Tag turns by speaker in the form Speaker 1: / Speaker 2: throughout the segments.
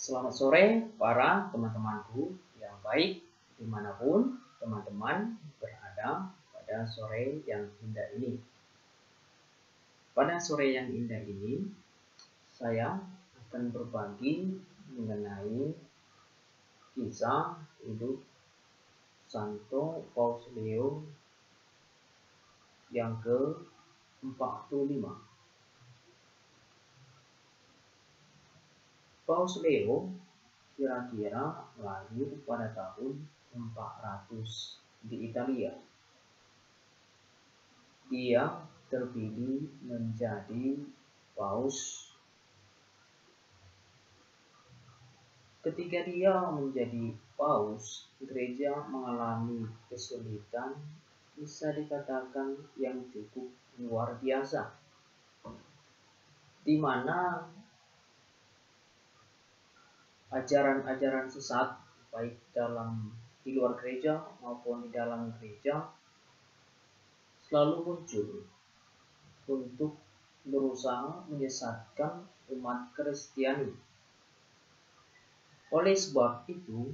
Speaker 1: Selamat sore para teman-temanku yang baik dimanapun teman-teman berada pada sore yang indah ini. Pada sore yang indah ini, saya akan berbagi mengenai kisah hidup Santo Paus Leo yang ke-45. Paus Leo kira-kira lahir pada tahun 400 di Italia. Dia terpilih menjadi paus. Ketika dia menjadi paus, gereja mengalami kesulitan, bisa dikatakan yang cukup luar biasa, di mana ajaran-ajaran sesat baik di luar gereja maupun di dalam gereja selalu muncul untuk berusaha menyesatkan umat Kristiani. Oleh sebab itu,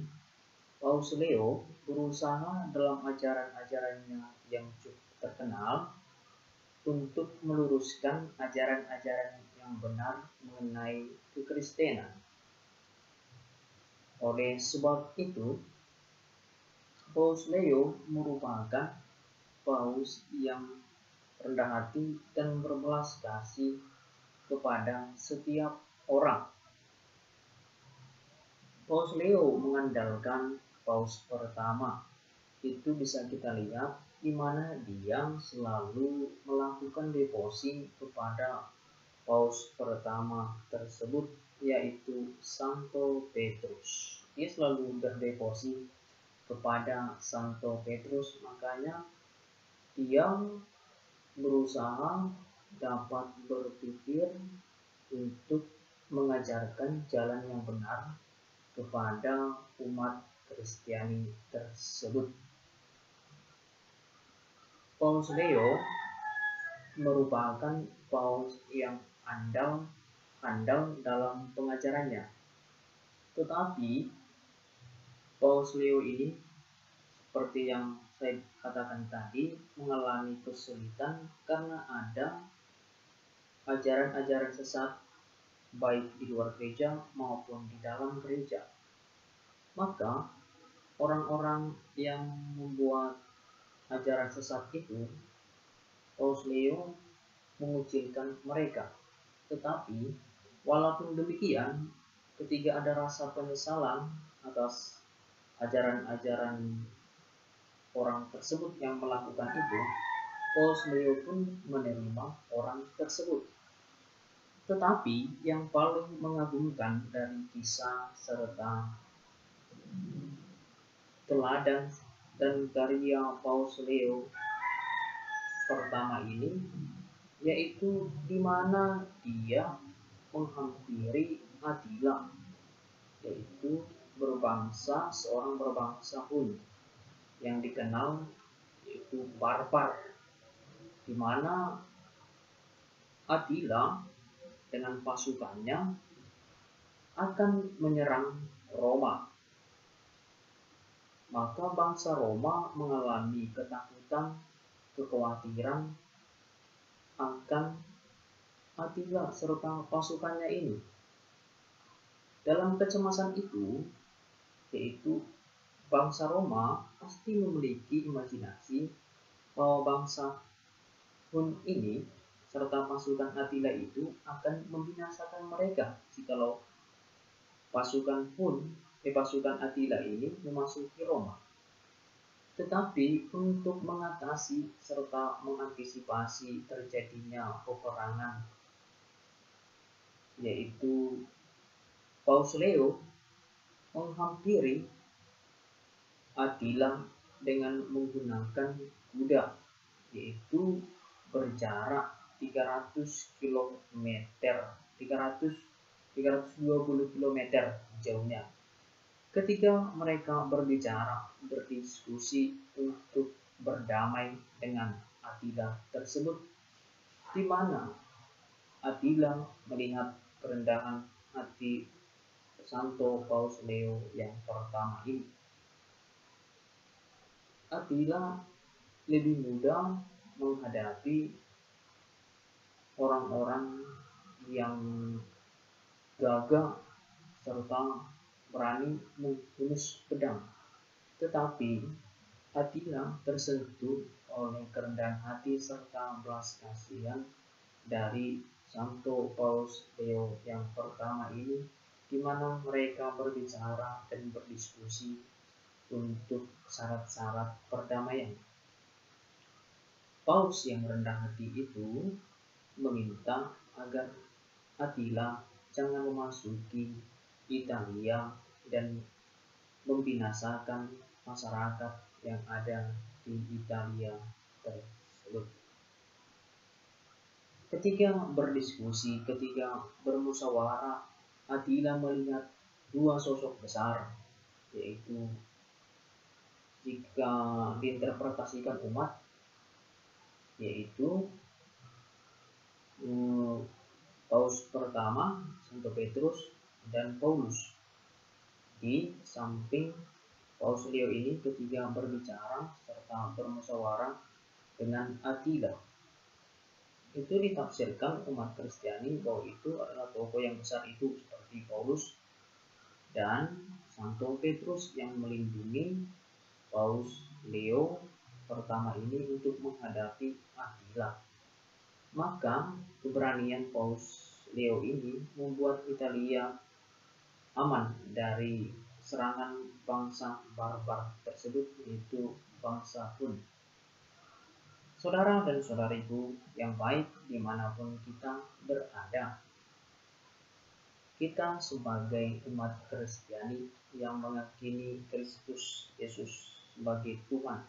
Speaker 1: Paus Leo berusaha dalam ajaran-ajarannya yang cukup terkenal untuk meluruskan ajaran-ajaran yang benar mengenai kekristenan. Oleh sebab itu, Paus Leo merupakan paus yang rendah hati dan berbelas kasih kepada setiap orang. Paus Leo mengandalkan paus pertama. Itu bisa kita lihat di mana dia selalu melakukan devosi kepada paus pertama tersebut, yaitu Santo Petrus. Dia selalu berdevosi kepada Santo Petrus, makanya dia berusaha dapat berpikir untuk mengajarkan jalan yang benar kepada umat Kristiani tersebut. Paus Leo merupakan paus yang andal dalam pengajarannya. Tetapi Paus Leo ini, seperti yang saya katakan tadi, mengalami kesulitan karena ada ajaran-ajaran sesat baik di luar gereja maupun di dalam gereja. Maka orang-orang yang membuat ajaran sesat itu, Paus Leo mengucilkan mereka. Tetapi walaupun demikian, ketika ada rasa penyesalan atas ajaran-ajaran orang tersebut yang melakukan itu, Paus Leo pun menerima orang tersebut. Tetapi yang paling mengagumkan dari kisah serta teladan dan karya Paus Leo pertama ini, yaitu di mana dia menghampiri Attila, yaitu seorang berbangsa Hun yang dikenal yaitu barbar, di mana Attila dengan pasukannya akan menyerang Roma. Maka bangsa Roma mengalami ketakutan, kekhawatiran akan Attila serta pasukannya ini. Dalam kecemasan itu, yaitu bangsa Roma pasti memiliki imajinasi bahwa bangsa Hun ini serta pasukan Attila itu akan membinasakan mereka jikalau pasukan Attila ini memasuki Roma. Tetapi untuk mengatasi serta mengantisipasi terjadinya peperangan, yaitu Paus Leo menghampiri Attila dengan menggunakan kuda, yaitu berjarak 300 km, 320 km jauhnya. Ketika mereka berbicara, berdiskusi untuk berdamai dengan Attila tersebut, di mana Attila melihat kerendahan hati Santo Paus Leo yang pertama ini. Attila lebih mudah menghadapi orang-orang yang gagah serta berani menghunus pedang. Tetapi Attila tersentuh oleh kerendahan hati serta belas kasihan dari Santo Paus Leo yang pertama ini, di mana mereka berbicara dan berdiskusi untuk syarat-syarat perdamaian. Paus yang rendah hati itu meminta agar Attila jangan memasuki Italia dan membinasakan masyarakat yang ada di Italia tersebut. Ketika berdiskusi, ketika bermusyawarah, Attila melihat dua sosok besar, yaitu jika diinterpretasikan umat, yaitu Paus pertama, Santo Petrus, dan Paulus. Di samping Paus Leo ini ketika berbicara serta bermusyawarah dengan Attila, itu ditafsirkan umat Kristiani bahwa itu adalah tokoh yang besar itu seperti Paulus dan Santo Petrus yang melindungi Paus Leo pertama ini untuk menghadapi Attila. Maka keberanian Paus Leo ini membuat Italia aman dari serangan bangsa barbar tersebut, yaitu bangsa Hun. Saudara dan saudariku yang baik dimanapun kita berada, kita sebagai umat Kristiani yang meyakini Kristus Yesus sebagai Tuhan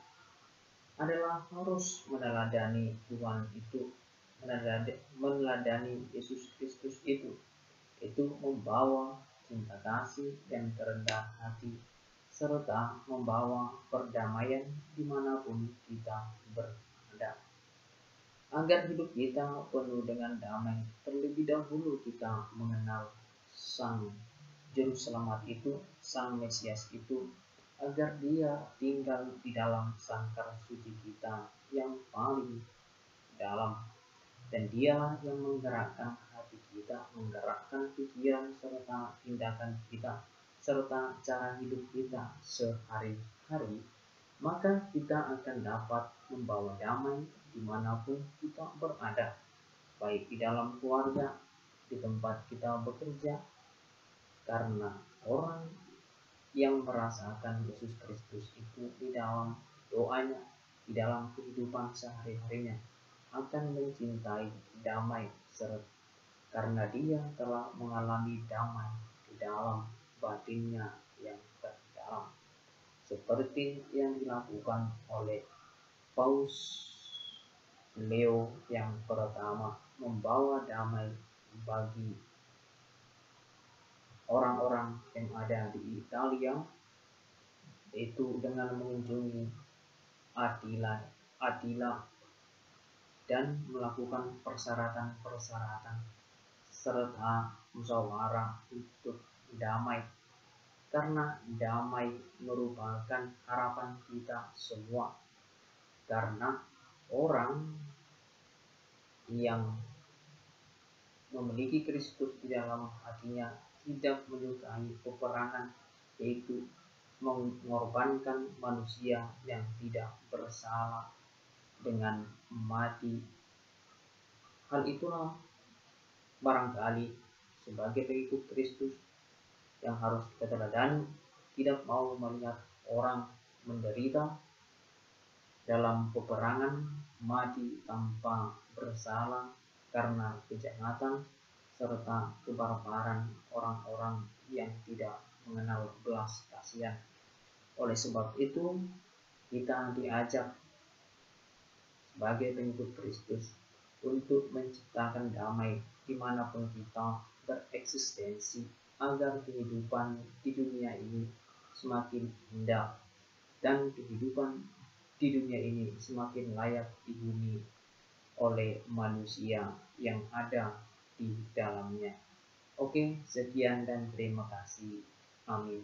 Speaker 1: adalah harus meneladani Tuhan itu, meneladani Yesus Kristus itu membawa cinta kasih dan kerendahan hati serta membawa perdamaian dimanapun kita berada. Agar hidup kita penuh dengan damai, terlebih dahulu kita mengenal Sang Juru Selamat itu, Sang Mesias itu, agar dia tinggal di dalam sangkar suci kita yang paling dalam, dan dia yang menggerakkan hati kita, menggerakkan pikiran serta tindakan kita, serta cara hidup kita sehari-hari, maka kita akan dapat membawa damai dimanapun kita berada, baik di dalam keluarga, di tempat kita bekerja, karena orang yang merasakan Yesus Kristus itu di dalam doanya, di dalam kehidupan sehari-harinya, akan mencintai damai karena dia telah mengalami damai di dalam batinnya yang terdalam, seperti yang dilakukan oleh Paus Leo yang pertama, membawa damai bagi orang-orang yang ada di Italia, yaitu dengan mengunjungi Attila dan melakukan persyaratan-persyaratan serta musyawarah untuk damai, karena damai merupakan harapan kita semua. Karena orang yang memiliki Kristus di dalam hatinya tidak menyukai peperangan, yaitu mengorbankan manusia yang tidak bersalah dengan mati. Hal itulah barangkali sebagai pengikut Kristus yang harus kita teladani, tidak mau melihat orang menderita dalam peperangan, mati tanpa bersalah karena kejahatan serta kebarbaran orang-orang yang tidak mengenal belas kasihan. Oleh sebab itu, kita diajak sebagai pengikut Kristus untuk menciptakan damai dimanapun kita bereksistensi, agar kehidupan di dunia ini semakin indah dan kehidupan di dunia ini semakin layak dihuni oleh manusia yang ada di dalamnya. Oke, sekian dan terima kasih. Amin.